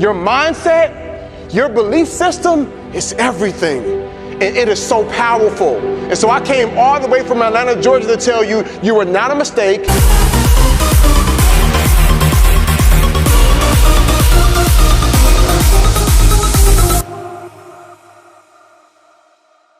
Your mindset, your belief system is everything. And it is so powerful. And so I came all the way from Atlanta, Georgia to tell you, you are not a mistake.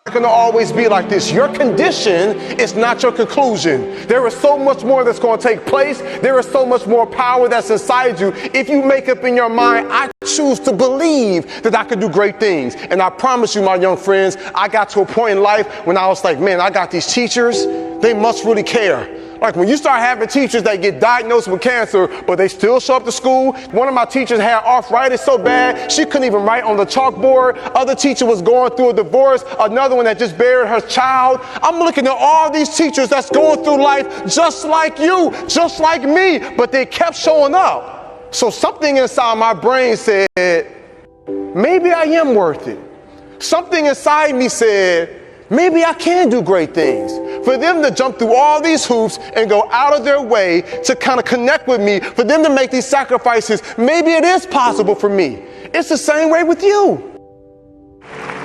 It's going to always be like this. Your condition is not your conclusion. There is so much more that's going to take place. There is so much more power that's inside you. If you make up in your mind, I choose to believe that I can do great things. And I promise you, my young friends, I got to a point in life when I was like, man, I got these teachers. They must really care. Like when you start having teachers that get diagnosed with cancer, but they still show up to school. One of my teachers had arthritis so bad, she couldn't even write on the chalkboard. Other teacher was going through a divorce. Another one that just buried her child. I'm looking at all these teachers that's going through life just like you, just like me, but they kept showing up. So something inside my brain said, maybe I am worth it. Something inside me said, maybe I can do great things. For them to jump through all these hoops and go out of their way to kind of connect with me, for them to make these sacrifices, maybe it is possible for me. It's the same way with you.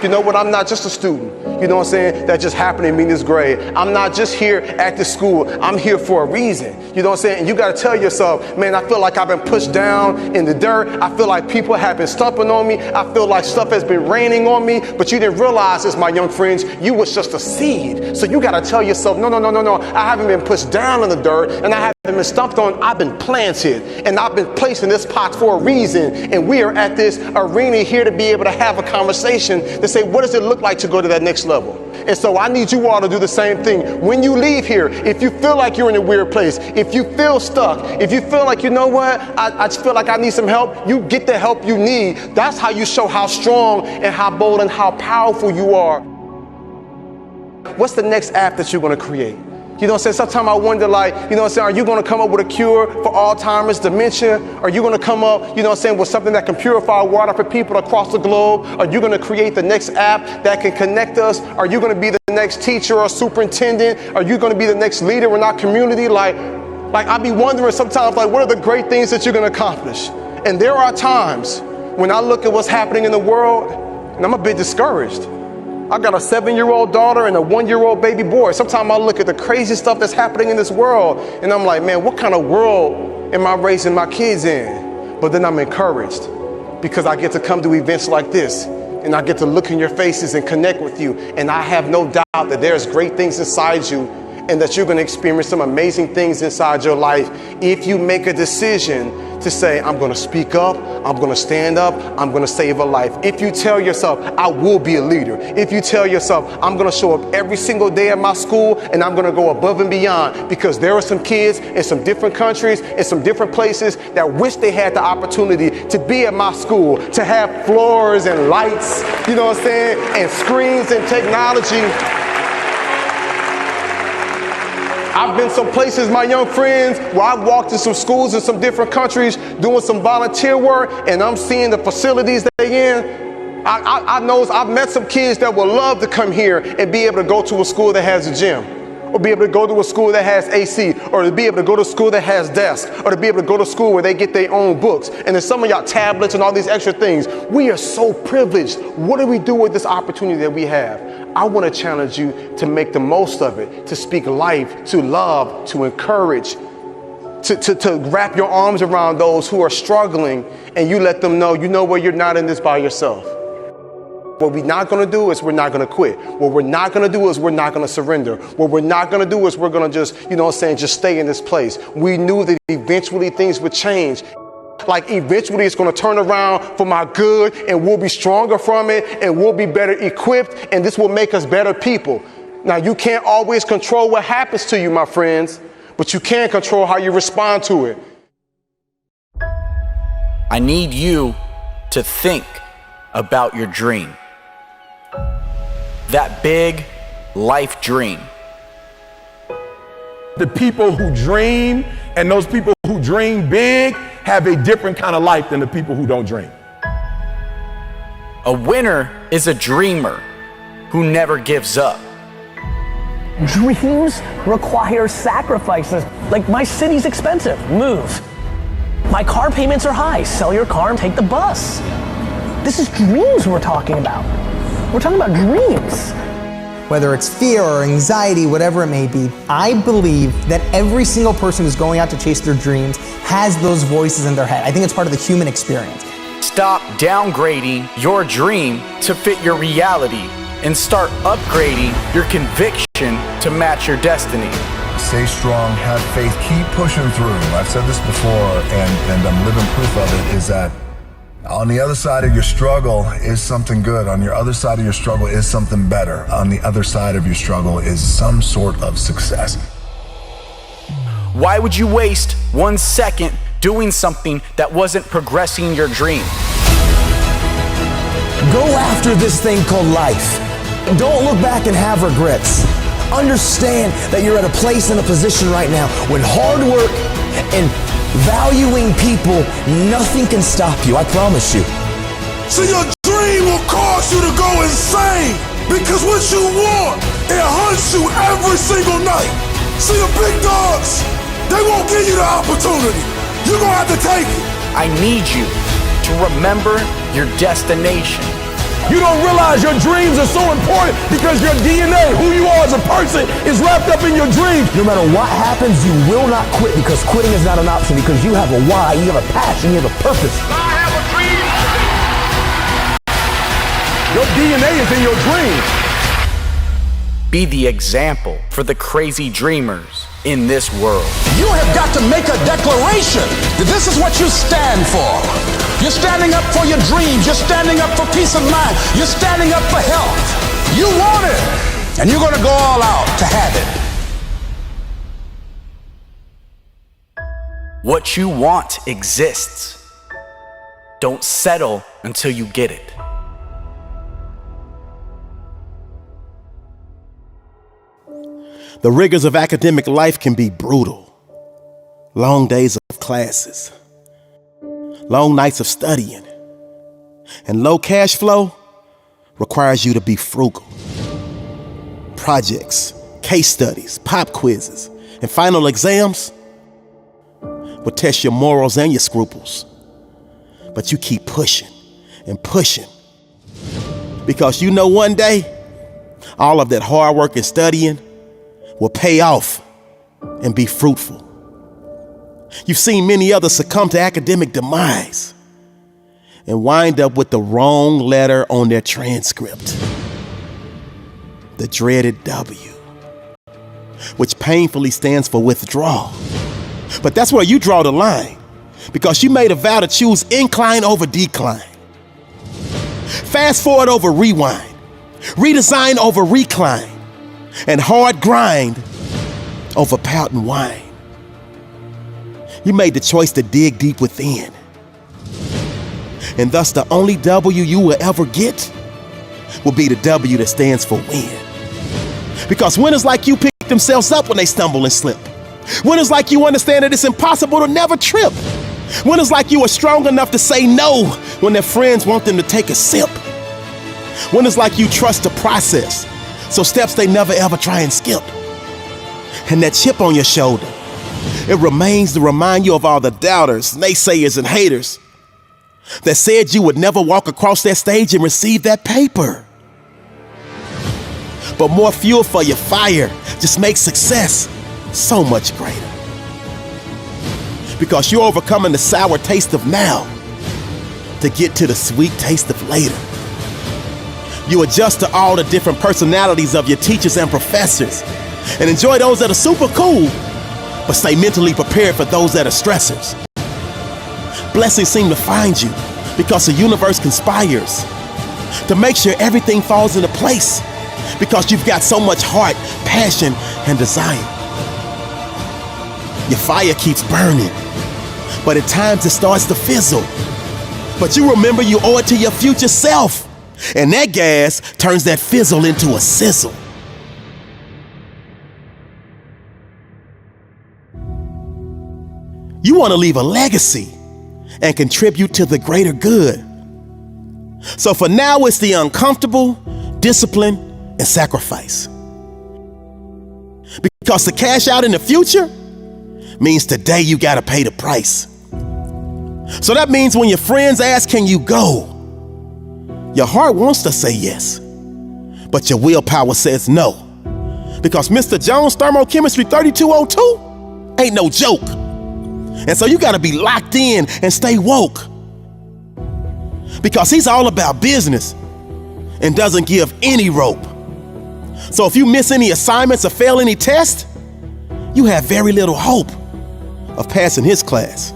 You know what? I'm not just a student, you know what I'm saying, that just happened to me in this grade. I'm not just here at this school. I'm here for a reason. You know what I'm saying? And you got to tell yourself, man, I feel like I've been pushed down in the dirt. I feel like people have been stumping on me. I feel like stuff has been raining on me. But you didn't realize this, my young friends. You was just a seed. So you got to tell yourself, no. I haven't been pushed down in the dirt and I haven't been stumped on. I've been planted and I've been placed in this pot for a reason. And we are at this arena here to be able to have a conversation to say, what does it look like to go to that next level? And so I need you all to do the same thing. When you leave here, if you feel like you're in a weird place, if you feel stuck, if you feel like, you know what, I just feel like I need some help, you get the help you need. That's how you show how strong and how bold and how powerful you are. What's the next app that you're going to create? You know what I'm saying? Sometimes I wonder, like, you know what I'm saying, are you going to come up with a cure for Alzheimer's, dementia? Are you going to come up, you know what I'm saying, with something that can purify water for people across the globe? Are you going to create the next app that can connect us? Are you going to be the next teacher or superintendent? Are you going to be the next leader in our community? Like I be wondering sometimes, like, what are the great things that you're going to accomplish? And there are times when I look at what's happening in the world and I'm a bit discouraged. I got a 7-year-old daughter and a 1-year-old baby boy. Sometimes I look at the crazy stuff that's happening in this world and I'm like, man, what kind of world am I raising my kids in? But then I'm encouraged because I get to come to events like this and I get to look in your faces and connect with you. And I have no doubt that there's great things inside you and that you're going to experience some amazing things inside your life if you make a decision to say, I'm going to speak up, I'm going to stand up, I'm going to save a life. If you tell yourself, I will be a leader. If you tell yourself, I'm going to show up every single day at my school and I'm going to go above and beyond, because there are some kids in some different countries, in some different places that wish they had the opportunity to be at my school, to have floors and lights, you know what I'm saying, and screens and technology. I've been some places, my young friends, where I've walked in some schools in some different countries doing some volunteer work, and I'm seeing the facilities they're in. I've met some kids that would love to come here and be able to go to a school that has a gym, or be able to go to a school that has AC, or to be able to go to a school that has desks, or to be able to go to school where they get their own books. And then some of y'all tablets and all these extra things. We are so privileged. What do we do with this opportunity that we have? I want to challenge you to make the most of it, to speak life, to love, to encourage, to wrap your arms around those who are struggling, and you let them know, you know what, you're not in this by yourself. What we're not going to do is we're not going to quit. What we're not going to do is we're not going to surrender. What we're not going to do is we're going to just, you know what I'm saying, just stay in this place. We knew that eventually things would change. Like eventually it's going to turn around for my good and we'll be stronger from it and we'll be better equipped and this will make us better people. Now, you can't always control what happens to you, my friends, but you can control how you respond to it. I need you to think about your dream. That big life dream. The people who dream and those people who dream big have a different kind of life than the people who don't dream. A winner is a dreamer who never gives up. Dreams require sacrifices. Like, my city's expensive. Move. My car payments are high. Sell your car and take the bus. This is dreams we're talking about. We're talking about dreams. Whether it's fear or anxiety, whatever it may be, I believe that every single person who's going out to chase their dreams has those voices in their head. I think it's part of the human experience. Stop downgrading your dream to fit your reality and start upgrading your conviction to match your destiny. Stay strong, have faith, keep pushing through. I've said this before, and I'm living proof of it, is that on the other side of your struggle is something good. On your other side of your struggle is something better. On the other side of your struggle is some sort of success. Why would you waste 1 second doing something that wasn't progressing your dream? Go after this thing called life. Don't look back and have regrets. Understand that you're at a place and a position right now when hard work and valuing people, nothing can stop you, I promise you. So your dream will cause you to go insane because what you want, it hunts you every single night. So your big dogs, they won't give you the opportunity. You're gonna have to take it. I need you to remember your destination. You don't realize your dreams are so important because your DNA, who you are as a person, is wrapped up in your dreams. No matter what happens, you will not quit because quitting is not an option because you have a why, you have a passion, you have a purpose. I have a dream. Your DNA is in your dreams. Be the example for the crazy dreamers in this world. You have got to make a declaration that this is what you stand for. You're standing up for your dreams. You're standing up for peace of mind. You're standing up for health. You want it, and you're going to go all out to have it. What you want exists. Don't settle until you get it. The rigors of academic life can be brutal. Long days of classes, long nights of studying, and low cash flow requires you to be frugal. Projects, case studies, pop quizzes, and final exams will test your morals and your scruples. But you keep pushing and pushing because you know one day all of that hard work and studying will pay off and be fruitful. You've seen many others succumb to academic demise and wind up with the wrong letter on their transcript. The dreaded W, which painfully stands for withdrawal. But that's where you draw the line because you made a vow to choose incline over decline. Fast forward over rewind, redesign over recline, and hard grind over pouting wine. You made the choice to dig deep within. And thus the only W you will ever get will be the W that stands for win. Because winners like you pick themselves up when they stumble and slip. Winners like you understand that it's impossible to never trip. Winners like you are strong enough to say no when their friends want them to take a sip. Winners like you trust the process, so steps they never ever try and skip. And that chip on your shoulder, it remains to remind you of all the doubters, naysayers, and haters that said you would never walk across that stage and receive that paper. But more fuel for your fire just makes success so much greater. Because you're overcoming the sour taste of now to get to the sweet taste of later. You adjust to all the different personalities of your teachers and professors and enjoy those that are super cool, but stay mentally prepared for those that are stressors. Blessings seem to find you because the universe conspires to make sure everything falls into place because you've got so much heart, passion, and desire. Your fire keeps burning, but at times it starts to fizzle. But you remember you owe it to your future self, and that gas turns that fizzle into a sizzle. You want to leave a legacy and contribute to the greater good. So for now, it's the uncomfortable, discipline, and sacrifice. Because to cash out in the future means today you got to pay the price. So that means when your friends ask, can you go? Your heart wants to say yes, but your willpower says no. Because Mr. Jones Thermochemistry 3202 ain't no joke. And so you gotta be locked in and stay woke. Because he's all about business and doesn't give any rope. So if you miss any assignments or fail any test, you have very little hope of passing his class.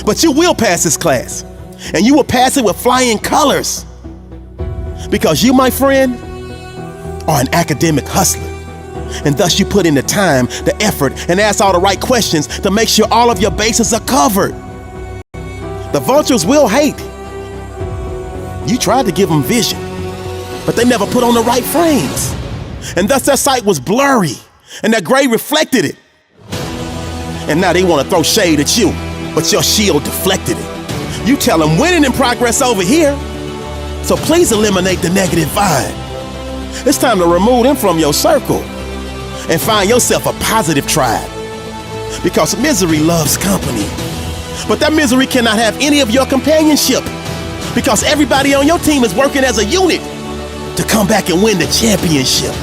But you will pass his class, and you will pass it with flying colors. Because you, my friend, are an academic hustler. And thus you put in the time, the effort, and ask all the right questions to make sure all of your bases are covered. The vultures will hate. You tried to give them vision, but they never put on the right frames. And thus their sight was blurry, and their gray reflected it. And now they want to throw shade at you, but your shield deflected it. You tell them winning in progress over here, so please eliminate the negative vibe. It's time to remove them from your circle and find yourself a positive tribe. Because misery loves company. But that misery cannot have any of your companionship. Because everybody on your team is working as a unit to come back and win the championship.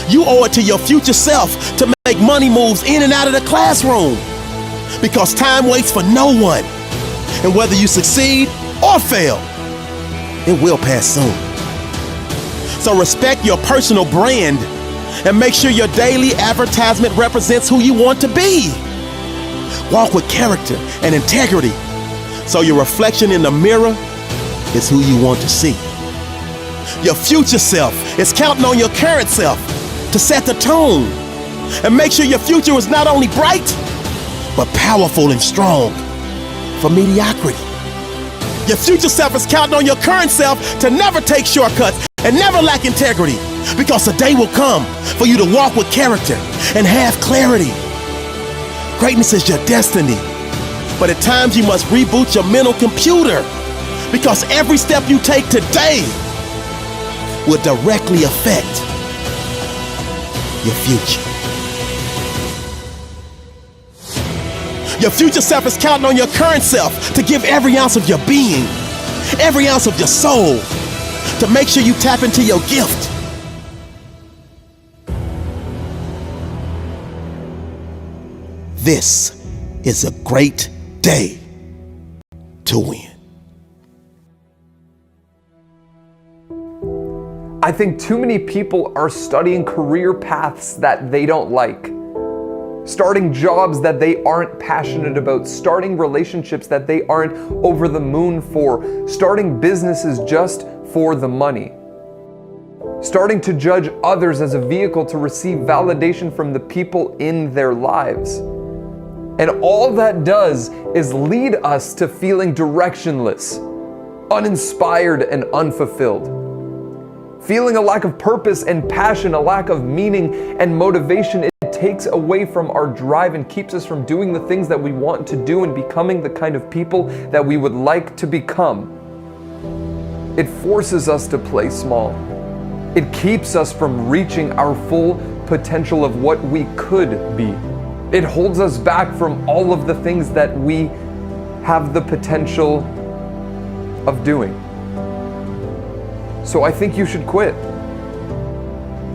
You owe it to your future self to make money moves in and out of the classroom. Because time waits for no one. And whether you succeed or fail, it will pass soon. So respect your personal brand and make sure your daily advertisement represents who you want to be. Walk with character and integrity so your reflection in the mirror is who you want to see. Your future self is counting on your current self to set the tone and make sure your future is not only bright, but powerful and strong for mediocrity. Your future self is counting on your current self to never take shortcuts and never lack integrity, because a day will come for you to walk with character and have clarity. Greatness is your destiny, but at times you must reboot your mental computer, because every step you take today will directly affect your future. Your future self is counting on your current self to give every ounce of your being, every ounce of your soul, to make sure you tap into your gift. This is a great day to win. I think too many people are studying career paths that they don't like, starting jobs that they aren't passionate about, starting relationships that they aren't over the moon for, starting businesses just for the money, starting to judge others as a vehicle to receive validation from the people in their lives. And all that does is lead us to feeling directionless, uninspired, and unfulfilled. Feeling a lack of purpose and passion, a lack of meaning and motivation, it takes away from our drive and keeps us from doing the things that we want to do and becoming the kind of people that we would like to become. It forces us to play small. It keeps us from reaching our full potential of what we could be. It holds us back from all of the things that we have the potential of doing. So I think you should quit.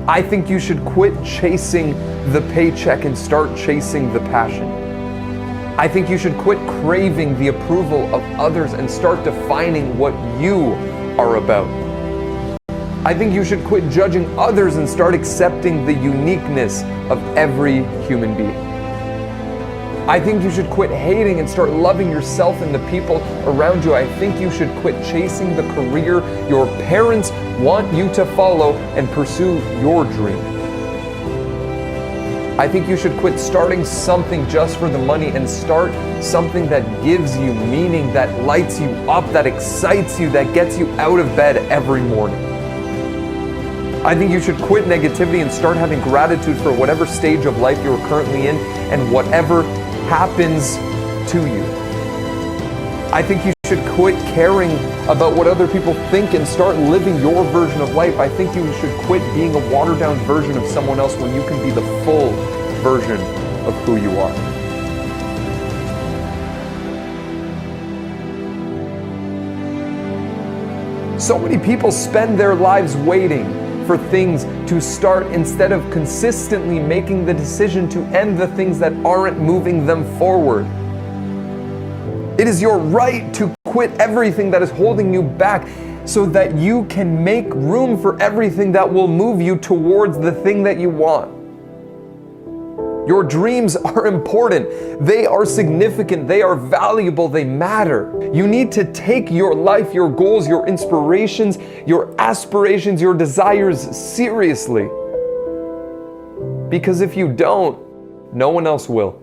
I think you should quit chasing the paycheck and start chasing the passion. I think you should quit craving the approval of others and start defining what you are about. I think you should quit judging others and start accepting the uniqueness of every human being. I think you should quit hating and start loving yourself and the people around you. I think you should quit chasing the career your parents want you to follow and pursue your dream. I think you should quit starting something just for the money and start something that gives you meaning, that lights you up, that excites you, that gets you out of bed every morning. I think you should quit negativity and start having gratitude for whatever stage of life you're currently in and whatever happens to you. I think you should quit caring about what other people think and start living your version of life. I think you should quit being a watered down version of someone else when you can be the full version of who you are. So many people spend their lives waiting for things to start instead of consistently making the decision to end the things that aren't moving them forward. It is your right to quit everything that is holding you back so that you can make room for everything that will move you towards the thing that you want. Your dreams are important. They are significant. They are valuable. They matter. You need to take your life, your goals, your inspirations, your aspirations, your desires seriously. Because if you don't, no one else will.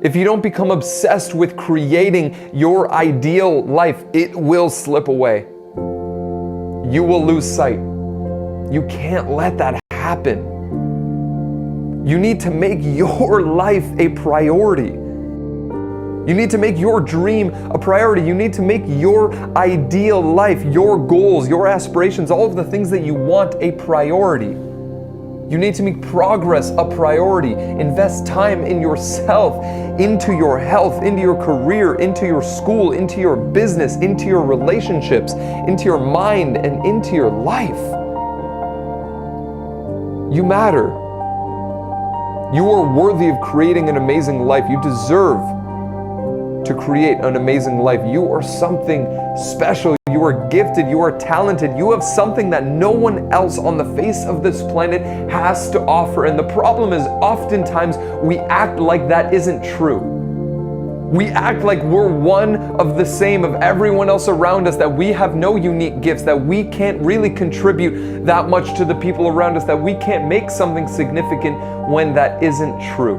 If you don't become obsessed with creating your ideal life, it will slip away. You will lose sight. You can't let that happen. You need to make your life a priority. You need to make your dream a priority. You need to make your ideal life, your goals, your aspirations, all of the things that you want a priority. You need to make progress a priority. Invest time in yourself, into your health, into your career, into your school, into your business, into your relationships, into your mind, and into your life. You matter. You are worthy of creating an amazing life. You deserve to create an amazing life. You are something special. You are gifted. You are talented. You have something that no one else on the face of this planet has to offer. And the problem is oftentimes we act like that isn't true. We act like we're one of the same of everyone else around us, that we have no unique gifts, that we can't really contribute that much to the people around us, that we can't make something significant when that isn't true.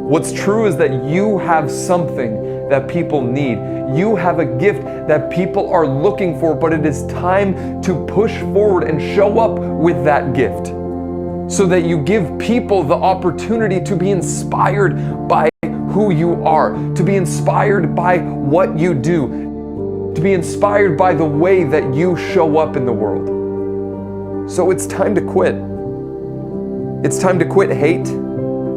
What's true is that you have something that people need. You have a gift that people are looking for, but it is time to push forward and show up with that gift so that you give people the opportunity to be inspired by who you are, to be inspired by what you do, to be inspired by the way that you show up in the world. So it's time to quit. It's time to quit hate,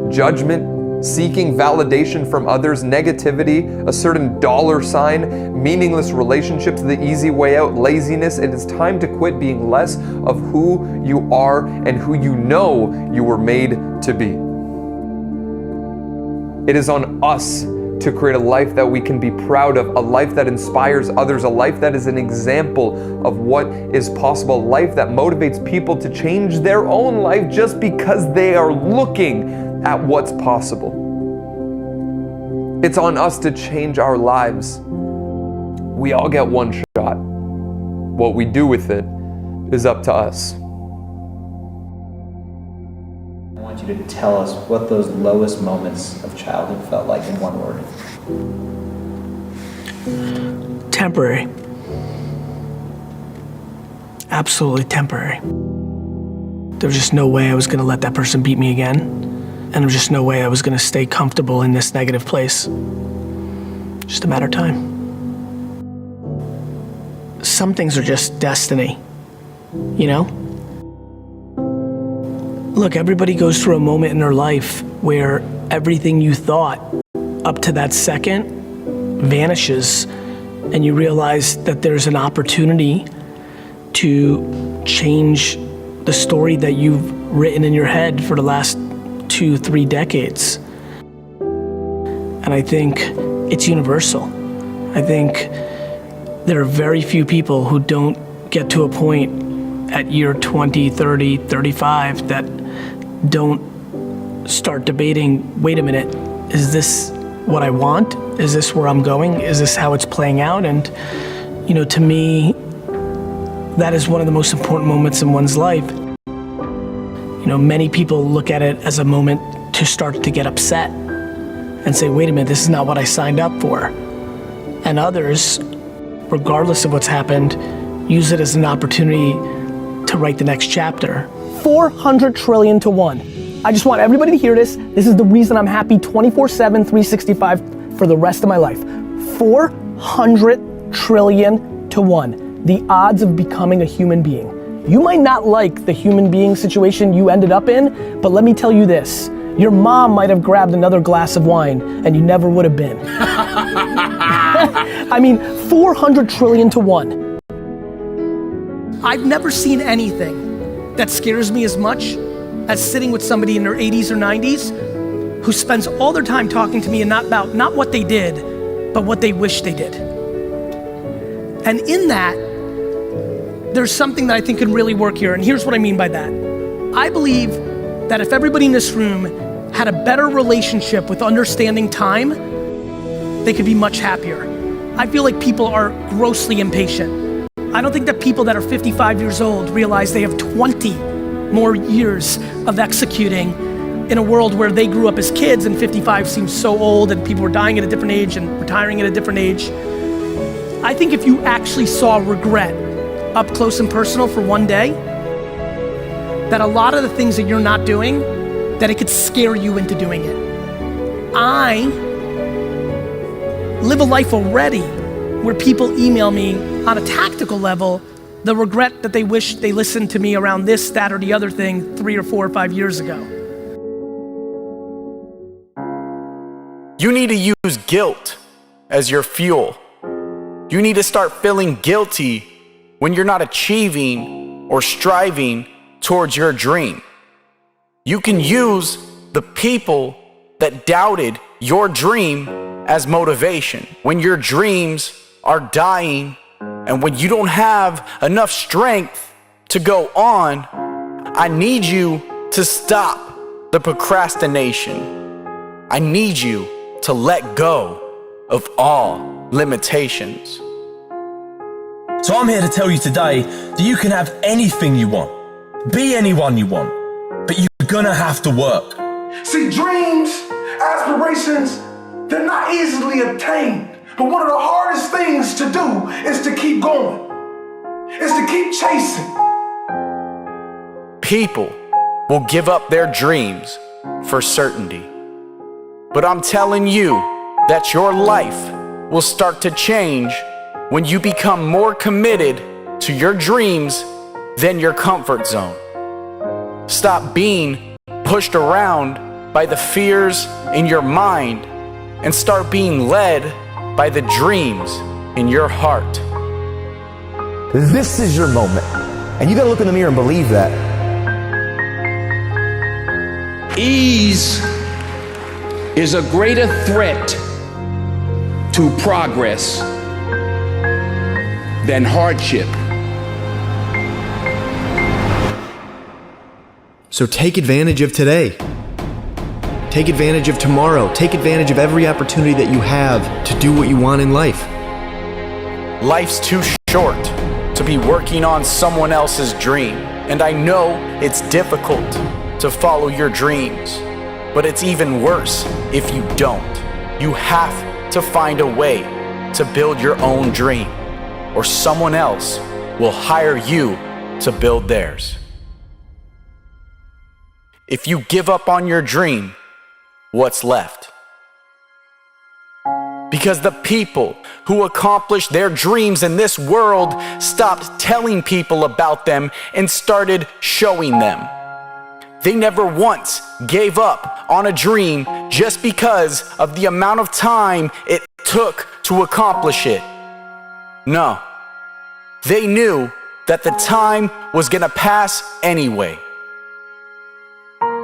judgment, seeking validation from others, negativity, a certain dollar sign, meaningless relationships, the easy way out, laziness. It is time to quit being less of who you are and who you know you were made to be. It is on us to create a life that we can be proud of, a life that inspires others, a life that is an example of what is possible, a life that motivates people to change their own life just because they are looking at what's possible. It's on us to change our lives. We all get one shot. What we do with it is up to us. I want you to tell us what those lowest moments of childhood felt like in one word. Temporary. Absolutely temporary. There was just no way I was gonna let that person beat me again. And there was just no way I was gonna stay comfortable in this negative place. Just a matter of time. Some things are just destiny, you know? Look, everybody goes through a moment in their life where everything you thought up to that second vanishes, and you realize that there's an opportunity to change the story that you've written in your head for the last 2-3 decades. And I think it's universal. I think there are very few people who don't get to a point at year 20, 30, 35 that don't start debating, wait a minute, is this what I want? Is this where I'm going? Is this how it's playing out? And, you know, to me, that is one of the most important moments in one's life. You know, many people look at it as a moment to start to get upset and say, wait a minute, this is not what I signed up for. And others, regardless of what's happened, use it as an opportunity to write the next chapter. 400 trillion to 1. I just want everybody to hear this. This is the reason I'm happy 24/7, 365 for the rest of my life. 400 trillion to 1. The odds of becoming a human being. You might not like the human being situation you ended up in, but let me tell you this. Your mom might have grabbed another glass of wine and you never would have been. I mean, 400 trillion to 1. I've never seen anything that scares me as much as sitting with somebody in their 80s or 90s who spends all their time talking to me and not what they did, but what they wish they did. And in that, there's something that I think can really work here, and here's what I mean by that. I believe that if everybody in this room had a better relationship with understanding time, they could be much happier. I feel like people are grossly impatient. I don't think that people that are 55 years old realize they have 20 more years of executing in a world where they grew up as kids and 55 seems so old and people were dying at a different age and retiring at a different age. I think if you actually saw regret up close and personal for one day, that a lot of the things that you're not doing, that it could scare you into doing it. I live a life already where people email me on a tactical level the regret that they wish they listened to me around this, that, or the other thing 3 or 4 or 5 years ago. You need to use guilt as your fuel. You need to start feeling guilty when you're not achieving or striving towards your dream. You can use the people that doubted your dream as motivation. When your dreams are dying and when you don't have enough strength to go on, I need you to stop the procrastination. I need you to let go of all limitations. So I'm here to tell you today that you can have anything you want, be anyone you want, but you're gonna have to work. See, dreams, aspirations, they're not easily obtained. But one of the hardest things to do is to keep going, is to keep chasing. People will give up their dreams for certainty. But I'm telling you that your life will start to change when you become more committed to your dreams than your comfort zone. Stop being pushed around by the fears in your mind and start being led by the dreams in your heart. This is your moment, and you gotta look in the mirror and believe that. Ease is a greater threat to progress than hardship. So take advantage of today. Take advantage of tomorrow. Take advantage of every opportunity that you have to do what you want in life. Life's too short to be working on someone else's dream. And I know it's difficult to follow your dreams, but it's even worse if you don't. You have to find a way to build your own dream, or someone else will hire you to build theirs. If you give up on your dream, what's left? Because the people who accomplished their dreams in this world stopped telling people about them and started showing them. They never once gave up on a dream just because of the amount of time it took to accomplish it. No, they knew that the time was gonna pass anyway.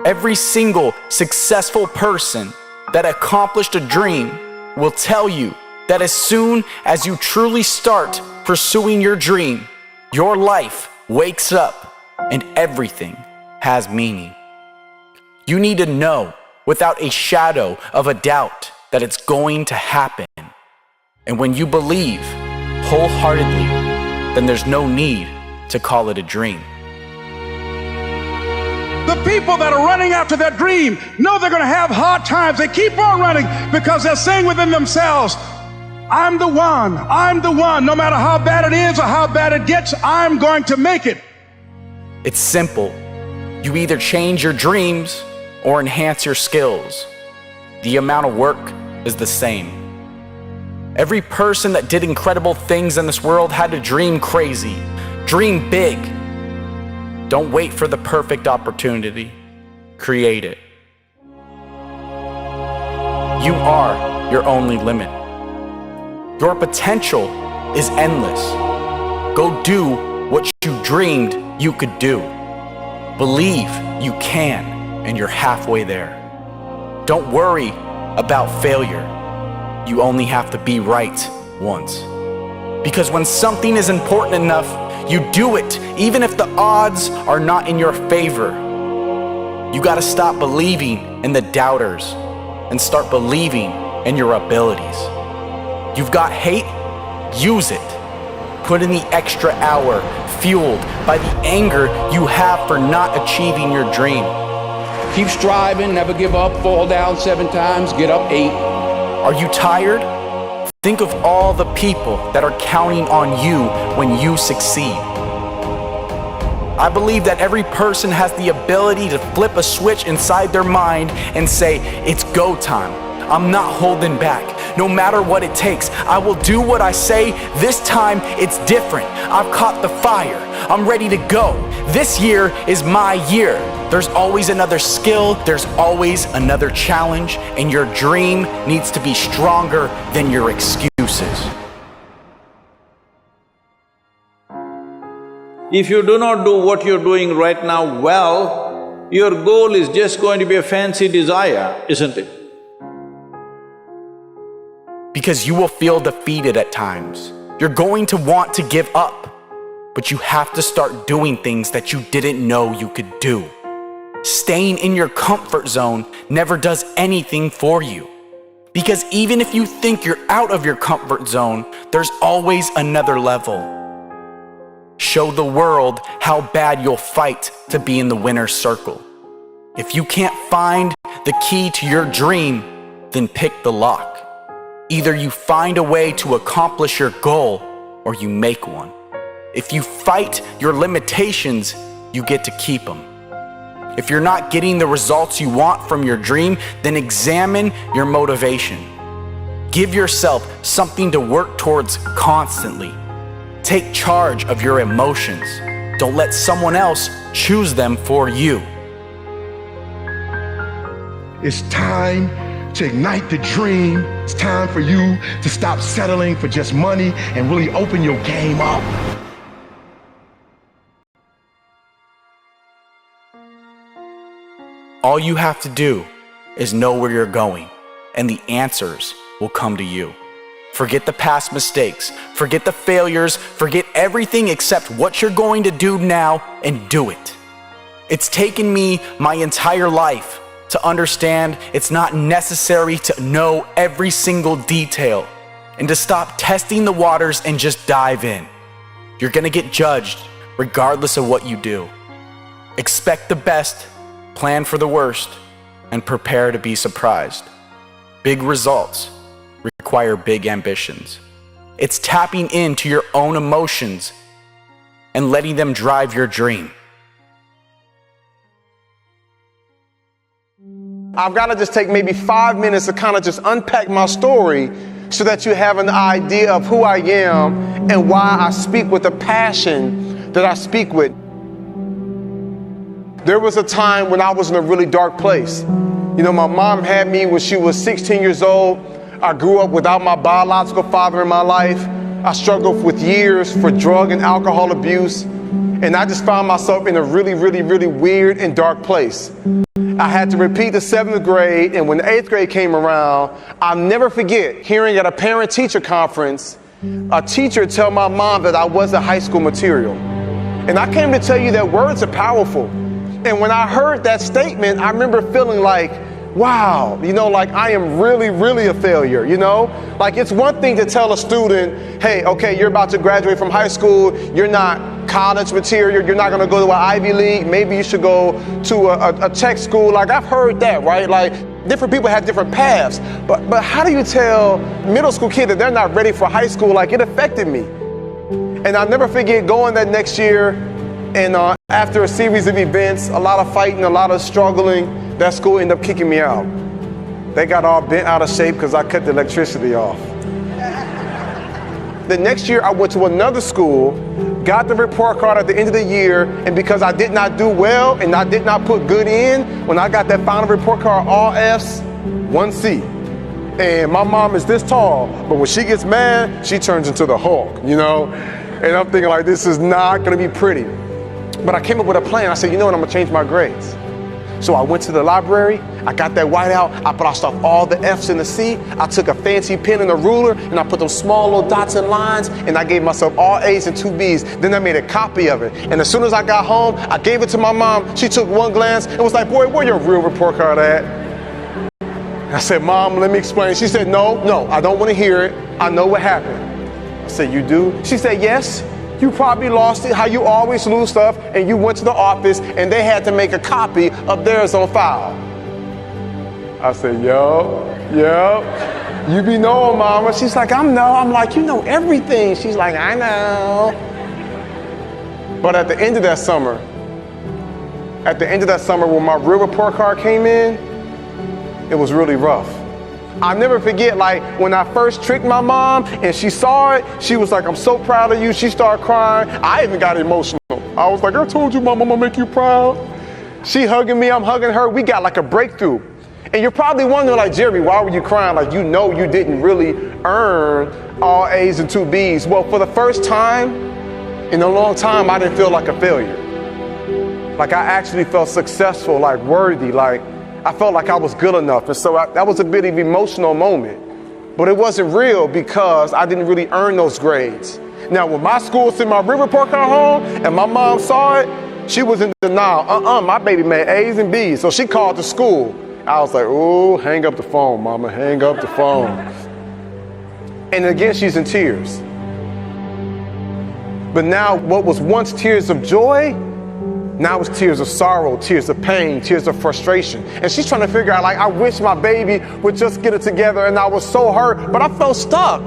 Every single successful person that accomplished a dream will tell you that as soon as you truly start pursuing your dream, your life wakes up and everything has meaning. You need to know without a shadow of a doubt that it's going to happen. And when you believe wholeheartedly, then there's no need to call it a dream. The people that are running after their dream know they're going to have hard times. They keep on running because they're saying within themselves, I'm the one, no matter how bad it is or how bad it gets, I'm going to make it. It's simple. You either change your dreams or enhance your skills. The amount of work is the same. Every person that did incredible things in this world had to dream crazy, dream big. Don't wait for the perfect opportunity. Create it. You are your only limit. Your potential is endless. Go do what you dreamed you could do. Believe you can, and you're halfway there. Don't worry about failure. You only have to be right once. Because when something is important enough, you do it, even if the odds are not in your favor. You gotta stop believing in the doubters and start believing in your abilities. You've got hate? Use it. Put in the extra hour, fueled by the anger you have for not achieving your dream. Keep striving, never give up, fall down 7 times, get up 8. Are you tired? Think of all the people that are counting on you when you succeed. I believe that every person has the ability to flip a switch inside their mind and say, it's go time. I'm not holding back. No matter what it takes, I will do what I say. This time, it's different. I've caught the fire. I'm ready to go. This year is my year. There's always another skill. There's always another challenge. And your dream needs to be stronger than your excuses. If you do not do what you're doing right now well, your goal is just going to be a fancy desire, isn't it? Because you will feel defeated at times. You're going to want to give up, but you have to start doing things that you didn't know you could do. Staying in your comfort zone never does anything for you. Because even if you think you're out of your comfort zone, there's always another level. Show the world how bad you'll fight to be in the winner's circle. If you can't find the key to your dream, then pick the lock. Either you find a way to accomplish your goal or you make one. If you fight your limitations, you get to keep them. If you're not getting the results you want from your dream, then examine your motivation. Give yourself something to work towards constantly. Take charge of your emotions. Don't let someone else choose them for you. It's time to ignite the dream. It's time for you to stop settling for just money and really open your game up. All you have to do is know where you're going, and the answers will come to you. Forget the past mistakes, forget the failures, forget everything except what you're going to do now and do it. It's taken me my entire life to understand it's not necessary to know every single detail and to stop testing the waters and just dive in. You're gonna get judged regardless of what you do. Expect the best, plan for the worst, and prepare to be surprised. Big results require big ambitions. It's tapping into your own emotions and letting them drive your dream. I've got to just take maybe 5 minutes to kind of just unpack my story so that you have an idea of who I am and why I speak with the passion that I speak with. There was a time when I was in a really dark place. You know, my mom had me when she was 16 years old. I grew up without my biological father in my life. I struggled with years for drug and alcohol abuse. And I just found myself in a really, really, really weird and dark place. I had to repeat the 7th grade, and when the 8th grade came around, I'll never forget hearing at a parent-teacher conference, a teacher tell my mom that I wasn't high school material. And I came to tell you that words are powerful. And when I heard that statement, I remember feeling like, wow, you know, like I am really, really a failure, you know? Like it's one thing to tell a student, hey, okay, you're about to graduate from high school, you're not college material, you're not gonna go to an Ivy League, maybe you should go to a tech school. Like I've heard that, right? Like different people have different paths, but how do you tell middle school kid that they're not ready for high school? Like it affected me. And I'll never forget going that next year, and after a series of events, a lot of fighting, a lot of struggling, that school ended up kicking me out. They got all bent out of shape because I cut the electricity off. The next year I went to another school, got the report card at the end of the year, and because I did not do well and I did not put good in, when I got that final report card, all F's, 1 C. And my mom is this tall, but when she gets mad, she turns into the Hulk, you know? And I'm thinking like, this is not gonna be pretty. But I came up with a plan. I said, you know what, I'm gonna change my grades. So I went to the library, I got that whiteout, I crossed off all the F's and the C, I took a fancy pen and a ruler, and I put those small little dots and lines, and I gave myself all A's and 2 B's. Then I made a copy of it. And as soon as I got home, I gave it to my mom. She took one glance and was like, boy, where your real report card at? I said, Mom, let me explain. She said, no, I don't want to hear it. I know what happened. I said, you do? She said, yes. You probably lost it, how you always lose stuff, and you went to the office and they had to make a copy of theirs on file. I said, yo, you be knowing, Mama. She's like, I'm like, you know everything. She's like, I know. But at the end of that summer, when my real report card came in, it was really rough. I'll never forget, like, when I first tricked my mom and she saw it, she was like, I'm so proud of you. She started crying. I even got emotional. I was like, I told you, Mom, I'm gonna make you proud. She hugging me, I'm hugging her. We got like a breakthrough. And you're probably wondering, like, Jeremy, why were you crying? Like, you know you didn't really earn all A's and 2 B's. Well, for the first time in a long time, I didn't feel like a failure. Like, I actually felt successful, like worthy, like I felt like I was good enough. And so that was a bit of an emotional moment. But it wasn't real because I didn't really earn those grades. Now, when my school sent my real report card home and my mom saw it, she was in denial. My baby made A's and B's. So she called the school. I was like, oh, hang up the phone, Mama, hang up the phone. And again, she's in tears. But now what was once tears of joy, now it's tears of sorrow, tears of pain, tears of frustration. And she's trying to figure out, like, I wish my baby would just get it together, and I was so hurt, but I felt stuck.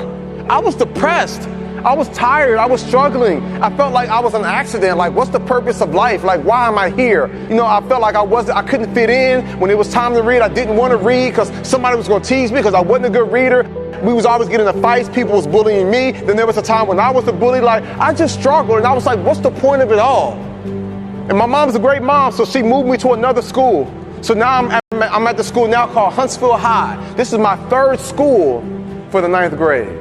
I was depressed. I was tired. I was struggling. I felt like I was an accident. Like, what's the purpose of life? Like, why am I here? You know, I felt like I couldn't fit in. When it was time to read, I didn't want to read because somebody was going to tease me because I wasn't a good reader. We was always getting into fights. People was bullying me. Then there was a time when I was the bully. Like, I just struggled, and I was like, what's the point of it all? And my mom's a great mom, so she moved me to another school. So now I'm at the school now called Huntsville High. This is my 3rd school for the 9th grade.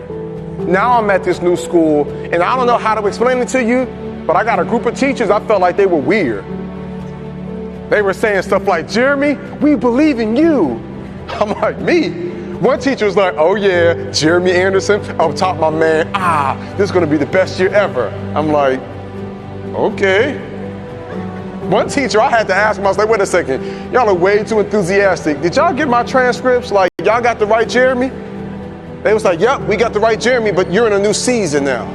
Now I'm at this new school, and I don't know how to explain it to you, but I got a group of teachers, I felt like they were weird. They were saying stuff like, Jeremy, we believe in you. I'm like, me? One teacher was like, oh yeah, Jeremy Anderson, up top my man, this is gonna be the best year ever. I'm like, okay. One teacher, I had to ask him, I was like, wait a second, y'all are way too enthusiastic. Did y'all get my transcripts? Like, y'all got the right Jeremy? They was like, yep, we got the right Jeremy, but you're in a new season now.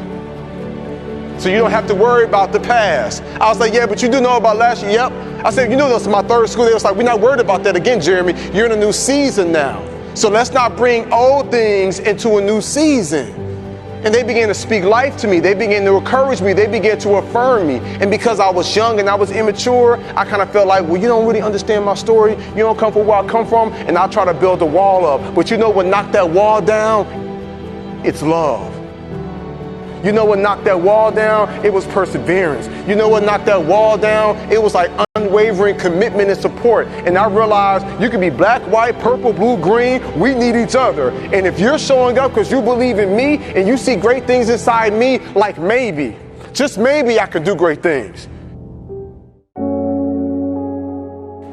So you don't have to worry about the past. I was like, yeah, but you do know about last year? Yep. I said, you know, this is my 3rd school. They was like, we're not worried about that again, Jeremy. You're in a new season now. So let's not bring old things into a new season. And they began to speak life to me. They began to encourage me. They began to affirm me. And because I was young and I was immature, I kind of felt like, well, you don't really understand my story. You don't come from where I come from. And I try to build a wall up. But you know what knocked that wall down? It's love. You know what knocked that wall down? It was perseverance. You know what knocked that wall down? It was like unwavering commitment and support. And I realized you can be black, white, purple, blue, green. We need each other. And if you're showing up because you believe in me and you see great things inside me, like maybe, just maybe I could do great things.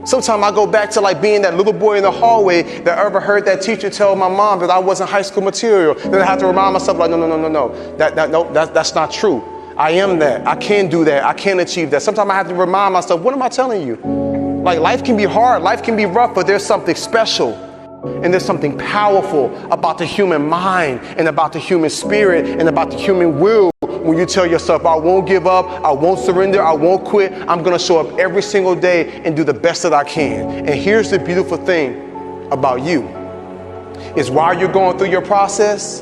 Sometimes I go back to like being that little boy in the hallway that ever heard that teacher tell my mom that I wasn't high school material. Then I have to remind myself like, no, that's not true. I am that. I can do that. I can achieve that. Sometimes I have to remind myself, what am I telling you? Like, life can be hard, life can be rough, but there's something special and there's something powerful about the human mind and about the human spirit and about the human will. When you tell yourself, I won't give up, I won't surrender, I won't quit, I'm gonna show up every single day and do the best that I can. And here's the beautiful thing about you, is while you're going through your process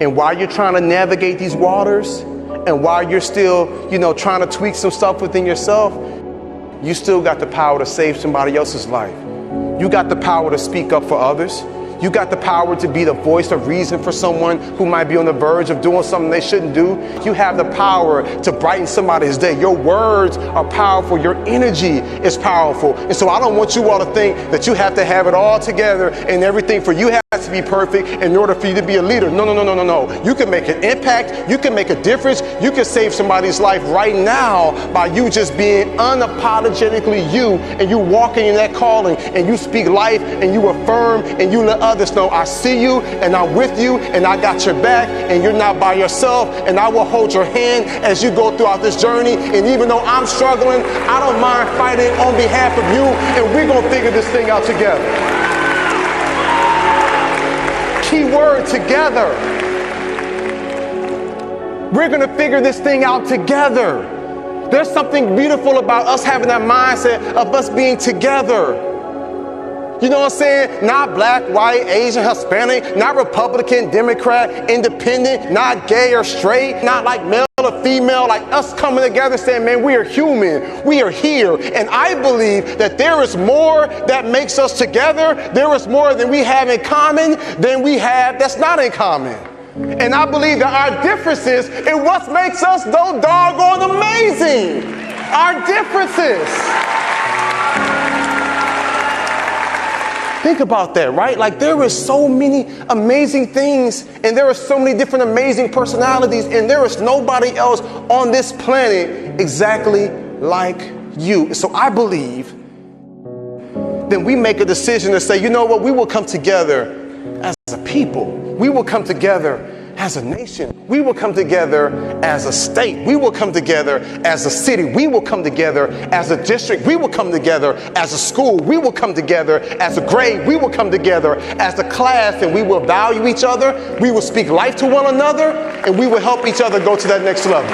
and while you're trying to navigate these waters and while you're still, trying to tweak some stuff within yourself, you still got the power to save somebody else's life. You got the power to speak up for others. You got the power to be the voice of reason for someone who might be on the verge of doing something they shouldn't do. You have the power to brighten somebody's day. Your words are powerful. Your energy is powerful. And so I don't want you all to think that you have to have it all together and everything for you have to be perfect in order for you to be a leader. No, no, no, no, no, no. You can make an impact. You can make a difference. You can save somebody's life right now by you just being unapologetically you, and you walking in that calling, and you speak life, and you affirm, and you let others know, I see you, and I'm with you, and I got your back, and you're not by yourself, and I will hold your hand as you go throughout this journey. And even though I'm struggling, I don't mind fighting on behalf of you, and we're going to figure this thing out together. Key word, together. We're going to figure this thing out together. There's something beautiful about us having that mindset of us being together. You know what I'm saying? Not black, white, Asian, Hispanic, not Republican, Democrat, independent, not gay or straight, not like male or female, like us coming together saying, man, we are human, we are here. And I believe that there is more that makes us together. There is more than we have in common than we have that's not in common. And I believe that our differences is what makes us so doggone amazing. Our differences. Think about that, right? Like there is so many amazing things, and there are so many different amazing personalities, and there is nobody else on this planet exactly like you. So I believe then we make a decision to say, you know what, we will come together as a people. We will come together as a nation. We will come together as a state. We will come together as a city. We will come together as a district. We will come together as a school. We will come together as a grade. We will come together as a class, and we will value each other. We will speak life to one another, and we will help each other go to that next level.